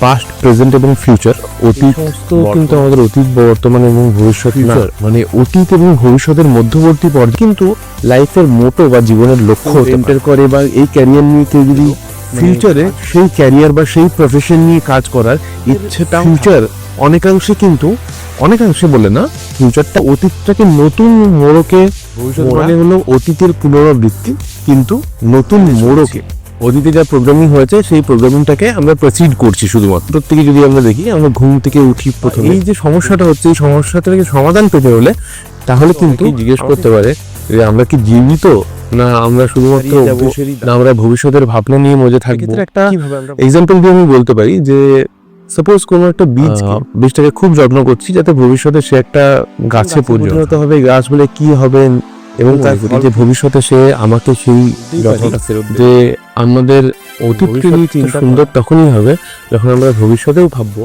Past, present এবং future. অতীত কিন্তু আমাদের অতীত, বর্তমান এবং ভবিষ্যৎ না, মানে অতীত এবং ভবিষ্যতের মধ্যবর্তী পর্যায়ে। কিন্তু লাইফের মোটো বা জীবনের লক্ষ্য এন্টার করে বা এই ক্যারিয়ার নিয়ে কেউ যদি ফিউচারে সেই ক্যারিয়ার বা সেই প্রফেশন নিয়ে কাজ করার ইচ্ছেটা, ফিউচার অনেকাংশে বলে না, ফিউচারটা অতীতটাকে নতুন মোড়কে, মানে হলো অতীতের পুনরাবৃত্তি কিন্তু নতুন মোড়কে। অতীতে যা প্রোগ্রামিং হয়েছে সেই প্রোগ্রামিংটাকে আমরা প্রসিড করছি শুধুমাত্র। প্রত্যেকে যদি আমরা দেখি, আমরা ঘুম থেকে উঠি প্রথমে, এই যে সমস্যাটা হচ্ছে, এই সমস্যাটাকে সমাধান পেতে হলে তাহলে কিন্তু জিজ্ঞেস করতে পারে যে আমরা কি জীবিত, না আমরা শুধুমাত্র, না আমরা ভবিষ্যতের ভাবনা নিয়ে মজে থাকবো। একটা এক্সাম্পল দিয়ে আমি বলতে পারি যে সাপোজ কোনো একটা বীজটাকে খুব যত্ন করছি যাতে ভবিষ্যতে সে একটা গাছে পরিণত হবে, গাছ বলে কি হবে, এবং তারপরে যে ভবিষ্যতে সে আমাকে সেই যত্নটা ফেরত দেবে। যে আমাদের অতীতকে নিয়ে চিন্তা সুন্দর তখনই হবে যখন আমরা ভবিষ্যতেও ভাববো